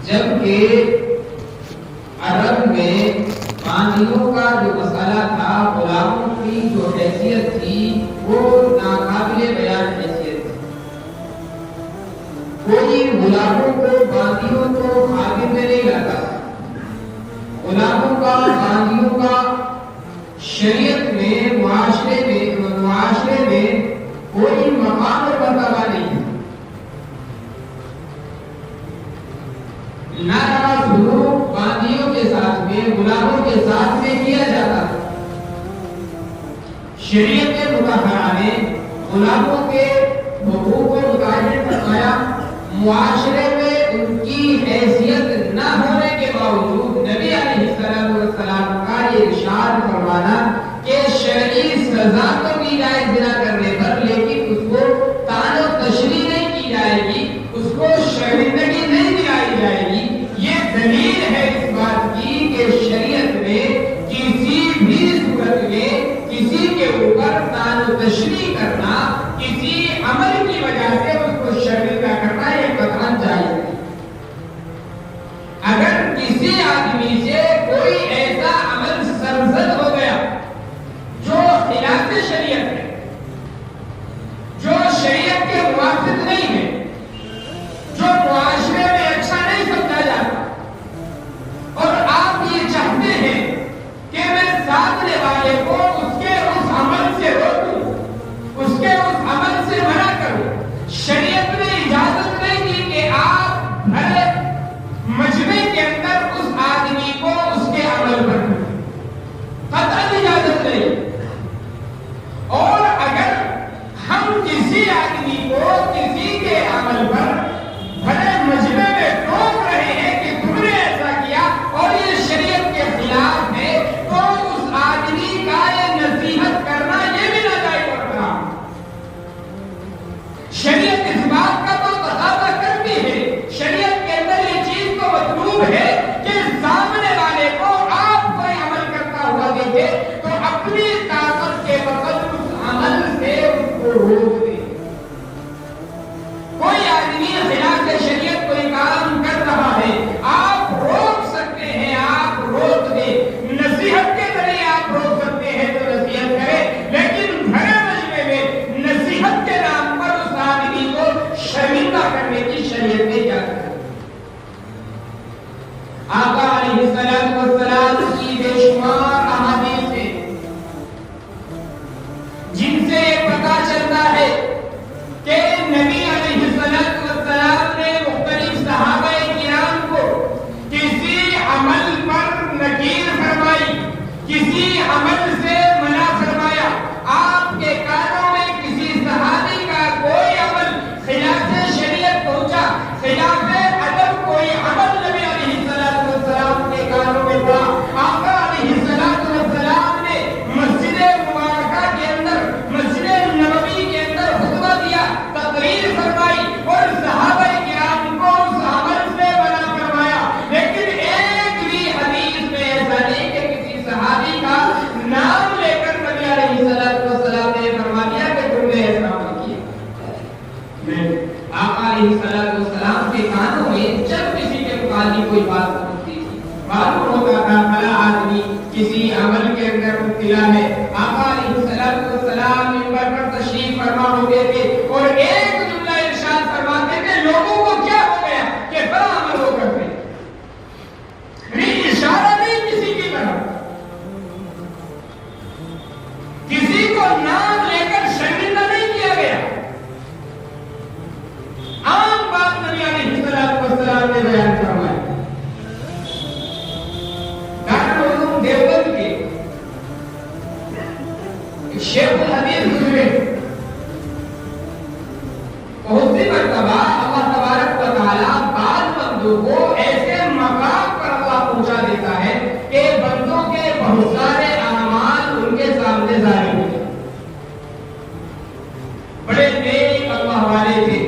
جبکہ عرب میں باندیوں کا جو مسئلہ تھا، غلاموں کی جو حیثیت تھی وہ ناقابل بیان حیثیت تھی۔ کوئی غلاموں کو باندیوں کو خادم میں نہیں لاتا، غلاموں کا باندیوں کا شریعت میں معاشرے میں کوئی مقام اور مرتبہ نہیں ہے۔ ناروا سلوک باندیوں کے ساتھ میں، غلاموں کے ساتھ میں کیا جاتا ہے۔ شریعت مطہرہ نے غلاموں کے حقوق کو متعین فرمایا، معاشرے میں ان کی حیثیت نہ ہونے کے باوجود نبی علیہ السلام کا یہ ارشاد فرمانا کہ شرعی سزا تو دی جائے زنا کرنے پر، لیکن اس کو طعن و تشریح نہیں کی جائے گی، اس کو شرمندگی نہیں دلائی جائے گی۔ یہ دلیل ہے اس بات کی کہ شریعت میں کسی بھی صورت میں کسی کے اوپر طعن و تشریح کرنا، کسی عمل کی وجہ سے اس کو شرمندہ کرنا، یہ قطعاً جائز ہے۔ اگر کسی آدمی سے کوئی ایسا عمل سرزد ہو گیا جو خلاف شریعت ہے، جو شریعت کے موافق نہیں ہے، جو معاشرے میں اچھا نہیں سمجھا جاتا، اور آپ یہ چاہتے ہیں کہ میں سامنے والے کو اس کے اس عمل سے روکوں، اس کے اس عمل سے منع کروں، شریعت نے اجازت نہیں دی کہ آپ بھلے مجمع کے اندر اس آدمی کو اس کے عمل پر قطعاً اجازت نہیں۔ اور اگر ہم کسی آدمی کو کسی کے عمل پر بھلے مجمع میں ٹوک رہے ہیں کہ تم نے ایسا کیا اور یہ شریعت کے خلاف ہے، تو اس آدمی کا یہ نصیحت کرنا یہ بھی ناجائز پڑتا۔ شریعت اس بات کا تو تقاضا کرتی ہے، شریعت کے اندر یہ چیز تو مطلوب ہے کہ سامنے والے کو آپ کوئی عمل کرتا ہوا دیکھے تو اپنی طاقت کے وقت اس عمل سے اس کو روک دے۔ کوئی آدمی خلاف شریعت کوئی کام کر رہا ہے، آپ روک سکتے ہیں، آپ روک دیں، نصیحت کے ذریعے آپ روک سکتے ہیں تو نصیحت کریں، لیکن بھرے مجمع میں نصیحت کے نام پر اس آدمی کو شرمندہ کرنے کی شریعت نے اجازت دی۔ آقا علیہ السلام کی بے شمار احادیث ہیں جن سے یہ پتہ چلتا ہے کہ نبی علیہ السلام نے مختلف صحابہ کرام کو کسی عمل پر نکیر فرمائی، کسی عمل سے منع فرمایا۔ آپ کے کانوں میں کسی صحابی کا کوئی عمل خلاف شریعت پہنچا، خلاف ادب کوئی عمل نبی علیہ السلام کے کانوں میں پڑا، آقا علیہ السلام نے مسجد مبارکہ کے اندر، مسجد نبوی کے اندر خطبہ دیا، تقریر فرمائی اور صحابہ کرام کو اس عمل سے منع فرمایا، لیکن ایک بھی حدیث میں ایسا نہیں کہ کسی صحابی کا نام لے کر نبی علیہ السلام نے فرما دیا کہ تم نے ایسا عمل کیا۔ آقا علیہ السلام کے کانوں میں جب کسی کے متعلق کوئی بات پہنچتی تھی، معلوم ہوتا تھا فلاں آدمی کسی عمل کے اندر مبتلا ہے، آقا علیہ السلام منبر پر تشریف فرما ہوتے تھے اور ایک جملہ ارشاد فرماتے تھے، لوگوں کو کیا ہو گیا کہ فلاں عمل ہو کرتے ہیں، اشارہ نہیں کسی کی طرف، کسی کو نام لے کر شرمندہ نہیں کیا گیا، عام بات نبی علیہ السلام نے بیان فرمائی۔ دارالعلوم دیوبند کے شیخ الحدیث گزرے، بہت سی مرتبہ اللہ تبارک و تعالیٰ بعض بندوں کو ایسے مقام پر اللہ پہنچا دیتا ہے کہ بندوں کے بہت سارے اعمال ان کے سامنے ظاہر ہو جاتے، بڑے نیک اللہ والے تھے،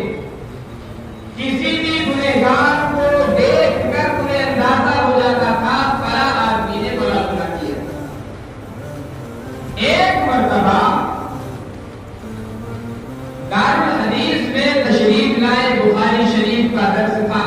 کسی بھی گنہگار کو دیکھ کر انہیں اندازہ ہو جاتا تھا فلاں آدمی نے بڑا گناہ کیا۔ ایک مرتبہ دارالحدیث میں تشریف لائے، بخاری شریف کا درس تھا،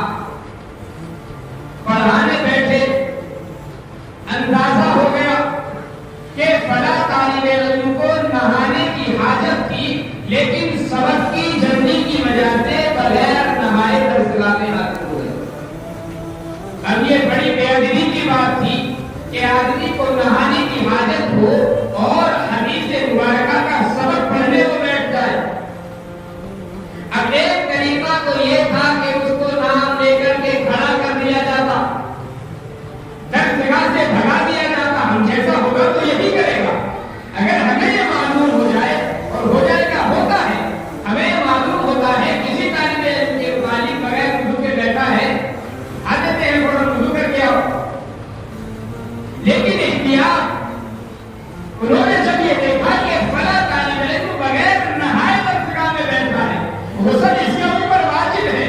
تو یہ تھا کہ اس کو نام لے کر کے کھڑا کر دیا جاتا، در جگہ سے بھگا دیا جاتا، ہم جیسا ہوگا تو یہی کرے گا۔ اگر ہمیں یہ معلوم ہو جائے، اور ہو جائے گا، ہوتا ہے، ہمیں معلوم ہوتا ہے کسی طالب علم کے مالک بغیر وضو کے بیٹھا ہے، آتے ہیں فوراً وضو کر کے آؤ، لیکن احتیاط انہوں نے جب یہ دیکھا کہ فلاں طالب علم بغیر نہائے درسگاہ میں بیٹھا ہے، غسل اس کے اوپر واجب ہے،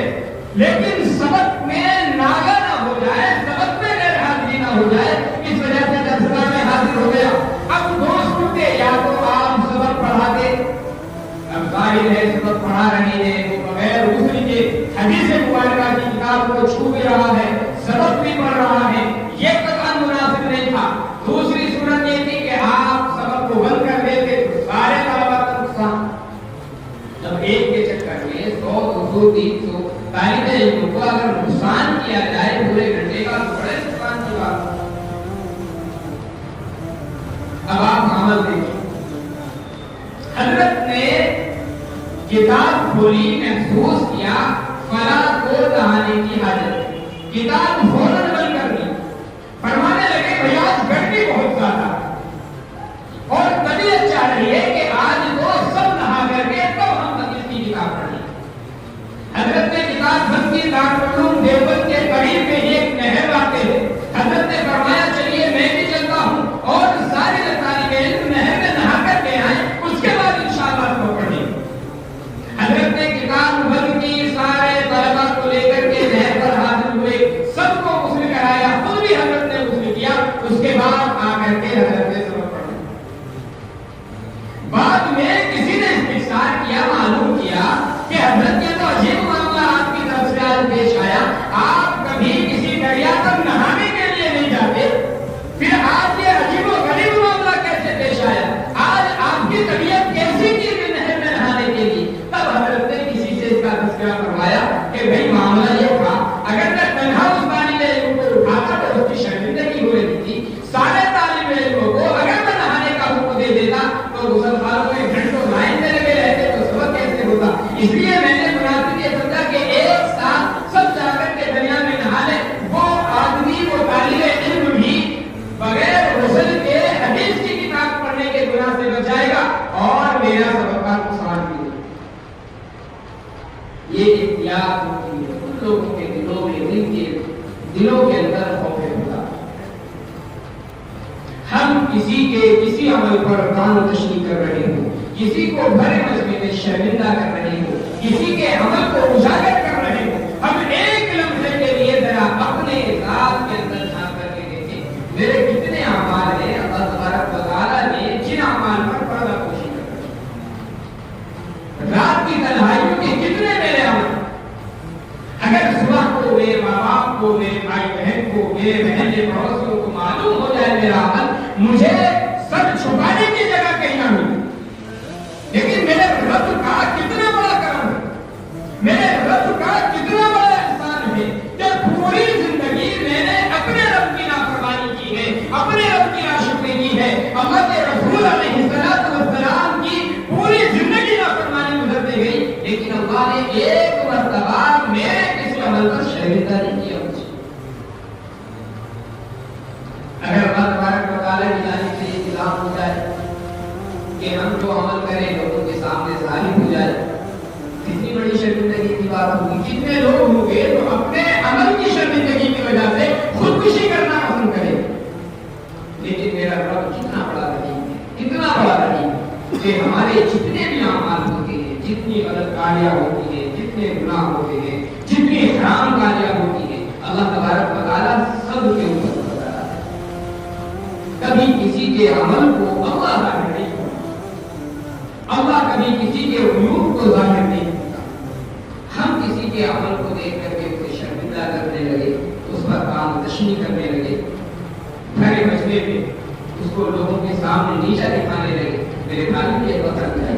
لیکن سبق میں ناغہ نہ ہو جائے، سبق میں غیر حاضری نہ ہو جائے، اس وجہ سے درسگاہ میں حاضر ہو گیا۔ اب دو صورتیں، یا تو آپ سبق پڑھاتے، اب ظاہر ہے سبق پڑھا رہے ہیں، وہ بغیر غسل کے حدیث مبارکہ کی کتاب کو چھو بھی رہا ہے، سبق بھی پڑھ رہا ہے، یہ قطعاً مناسب نہیں تھا۔ دوسری صورت یہ تھی کہ آپ سبق کو بند کر دیتے تو سارے طلباء کا نقصان۔ جب ایک کے چکر میں 100 200 300 طالب علم کو اگر نقصان کیا جائے پورے گھنٹے کا، تو بڑے نقصان کی بات۔ اب آپ عمل دیکھیں، حضرت نے کتاب کھولی، محسوس کیا فلاں کو نہانے کی حاجت ہے، کتاب فوراً بند کر دی، فرمانے لگے بھئی آج گرمی بہت زیادہ اور طبیعت چاہ رہی ہے کہ آج تو سب نہا کر کے تب ہم حدیث کی کتاب پڑھیں۔ حضرت نے کتاب بند کی، دارالعلوم دیوبند کے قریب میں ایک نہر واقع ہے، حضرت نے فرمایا چلیے میں بھی چلتا ہوں اور سارے طالب علم نہر میں نہا کر کے آئیں، اس کے بعد انشاءاللہ اس کو پڑھیں۔ حضرت نے کتاب بند کی، سارے طلباء کو لے کر کے نہر پر حاضر ہوئے، سب کو غسل کرایا، خود بھی حضرت نے غسل کیا، اس کے بعد آ کر کے حضرت نے سبق پڑھا۔ بعد میں کسی نے استفسار کیا، معلوم کیا کہ حضرت یہ تو عجیب معاملہ آپ کی طرف سے آج پیش آیا، آپ کبھی کسی دریا پر نہانے کے لیے نہیں جاتے، پھر آج یہ عجیب و غریب معاملہ کیسے پیش آیا؟ آج آپ کی طبیعت کیسی کی کہ نہر میں نہانے کے لیے؟ تب حضرت نے کسی سے اس کا تذکرہ کروایا کہ بھئی معاملہ یہ تھا، اگر میں تنہا اس طالب علم کو اٹھاتا تو اس کی شرمندگی ہو رہی تھی، سارے طالب علموں کو اگر میں نہانے کا حکم دے دیتا تو غسل خانوں میں گھنٹوں لائن میں لگے رہتے تو سبق کیسے ہوتا؟ اس لیے میں نے مناسب یہ سمجھا کہ ایک ساتھ سب جا کر کے دریا میں نہا لے، وہ آدمی، وہ طالب علم بھی بغیر غسل کے حدیث کی کتاب پڑھنے کے گناہ سے بچ جائے گا اور میرا سبق کا نقصان بھی ہوگا۔ یہ احتیاط ہوتی ہے ان لوگوں کے دلوں میں، جن کے دلوں کے اندر خوف خدا۔ ہم کسی کے کسی عمل پر کان تشنی کر رہے ہوں، کسی کو بھرے مجمع میں شرمندہ کر رہے ہوں، کسی کے عمل کو اجاگر کر رہے ہوں، ہم ایک لمحے کے لیے ذرا اپنے ذات کے اندر جھانک کر کے دیکھیں میرے کتنے اعمال ہیں اللہ تبارک و تعالیٰ نے جن اعمال پر پردہ پوشی کر رات کی تنہائیوں کے کتنے میرے عمل۔ اگر صبح کو میرے ماں باپ کو، میرے بھائی بہن کو، میرے بہن پڑوسیوں کو معلوم ہو جائے میرا عمل، مجھے سب چھپانے کی جگہ کہیں نہ ملے، لیکن میرے رب کا کتنا بڑا کرم ہے، میرے رب کا کتنا بڑا احسان ہے کہ پوری زندگی میں نے اپنے رب کی نافرمانی کی ہے، اپنے رب کی ناشکری کی ہے۔ اللہ کے رسول علیہ السلام کی پوری زندگی نافرمانی گزرتے گئی، لیکن اللہ نے ایک مرتبہ میرے کسی عمل پر شرمندہ نہیں کیا مجھے۔ اگر اللہ تبارک و تعالیٰ کی جانب سے انتظام ہو جائے کہ ہم جو عمل کریں لوگوں کے سامنے ظاہر ہو جائے، کتنی بڑی شرمندگی کی بات ہوگی۔ کتنے لوگ ہوں گے تو اپنے عمل کی شرمندگی کی وجہ سے خودکشی کرنا پسند کریں، لیکن میرا رب کتنا بڑا رحیم ہے، کتنا بڑا رحیم ہے کہ ہمارے جتنے بھی اعمال ہوتے ہیں، جتنی غلط کاریاں ہوتی ہیں، جتنے گناہ ہوتے ہیں، جتنی حرام کاریاں ہوتی ہیں، اللہ تبارک و تعالیٰ سب کے اوپر بتا رہا ہے۔ کبھی کسی کے عمل کو اللہ ظاہر نہیں کرتا، اللہ کبھی کسی کے عیوب کو ظاہر نہیں کرتا۔ ہم کسی کے عمل کو دیکھ کر کے اسے شرمندہ کرنے لگے، اس پر کام تشنی کرنے لگے، بھرے مجمع میں اس کو لوگوں کے سامنے نیچا دکھانے لگے، میرے بھائی یہ بتا دیا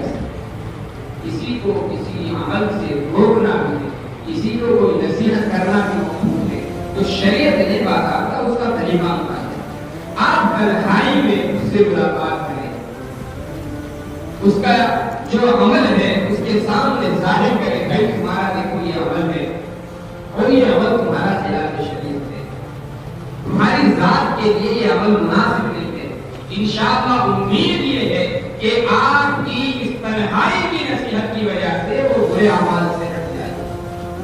کسی کو کسی عمل سے روکنا بھی ہے، کسی کو کوئی نصیحت کرنا بھی مقصود ہے تو شریعت نے باقاعدہ اس کا طریقہ بتایا۔ آپ تنہائی میں اس سے ملاقات کریں، اس کا جو عمل ہے اس کے سامنے ظاہر کریں، بھائی تمہارا دیکھو یہ عمل عمل مناسب نہیں ہے. انشاءاللہ امید یہ ہے کہ آپ کی اس تنہائی کی نصیحت کی وجہ سے وہ برے اعمال سے ہٹ جائے.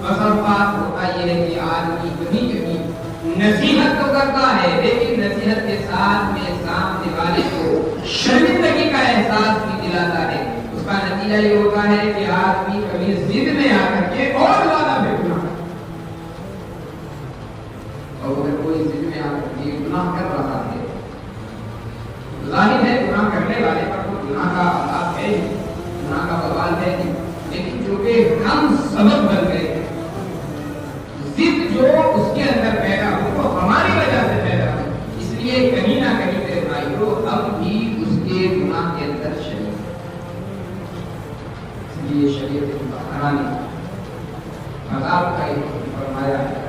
بس اب بات ہوتا یہ ہے کہ آدمی کبھی کبھی نصیحت تو کرتا ہے لیکن نصیحت کے ساتھ میں سامنے والے کو شرمندگی کا احساس بھی دلاتا ہے. اس کا نتیجہ یہ ہوتا ہے کہ آدمی کبھی ضد میں آ کر کے اور زیادہ بے گناہ اور اگر کوئی ضد میں آ کر کے گناہ کر رہا ہے ظاہر ہے گناہ کرنے والے پر تو گناہ کا عذاب ہے گناہ کا بوال ہے لیکن جو کہ ہم سبب بن گئے ہیں ضد جو اس کے اندر پیدا ہو تو ہماری وجہ سے پیدا ہو اس لیے کہیں نہ کہیں میرے بھائیوں ہم بھی اس کے گناہ کے اندر شریک ہیں. اس لیے شریعت مطہرہ نے عذاب کا ایک فرمایا ہے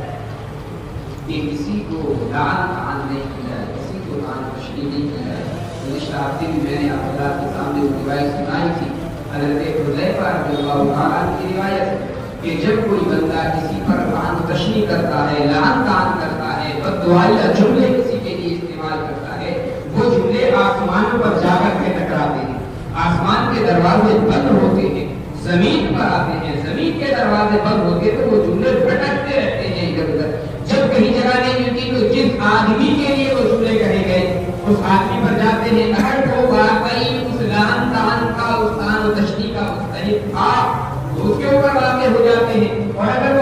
کہ کسی کو لعن طعن نہیں کیا جائے کسی کو لعن تشریح نہیں کیا جائے. گزشتہ ہفتے بھی میں نے آپ حضرات کے سامنے وہ روایت سنائی تھی حضرت حذیفہ رضی اللہ تعالیٰ عنہ کی روایت کہ جب کوئی بندہ کسی پر لعن تشریح کرتا ہے لعن طعن کرتا ہے بددعائیہ جملے کسی کے لیے استعمال کرتا ہے وہ جملے آسمانوں پر جا کر کے ٹکراتے ہیں آسمان کے دروازے بند ہوتے ہیں زمین پر آتے ہیں زمین کے دروازے بند ہوتے ہیں تو وہ جملے بھٹکتے رہتے ہیں ادھر ادھر. جب کہیں جگہ نہیں ملتی تو جس آدمی کے لیے وہ جملے کہے گئے اس آدمی پر جاتے ہیں. اگر وہ واقعی اس لعن طعن کا اس طعن و تشریح کا مستحق تھا تو اس کے اوپر واقع ہو جاتے ہیں اور اگر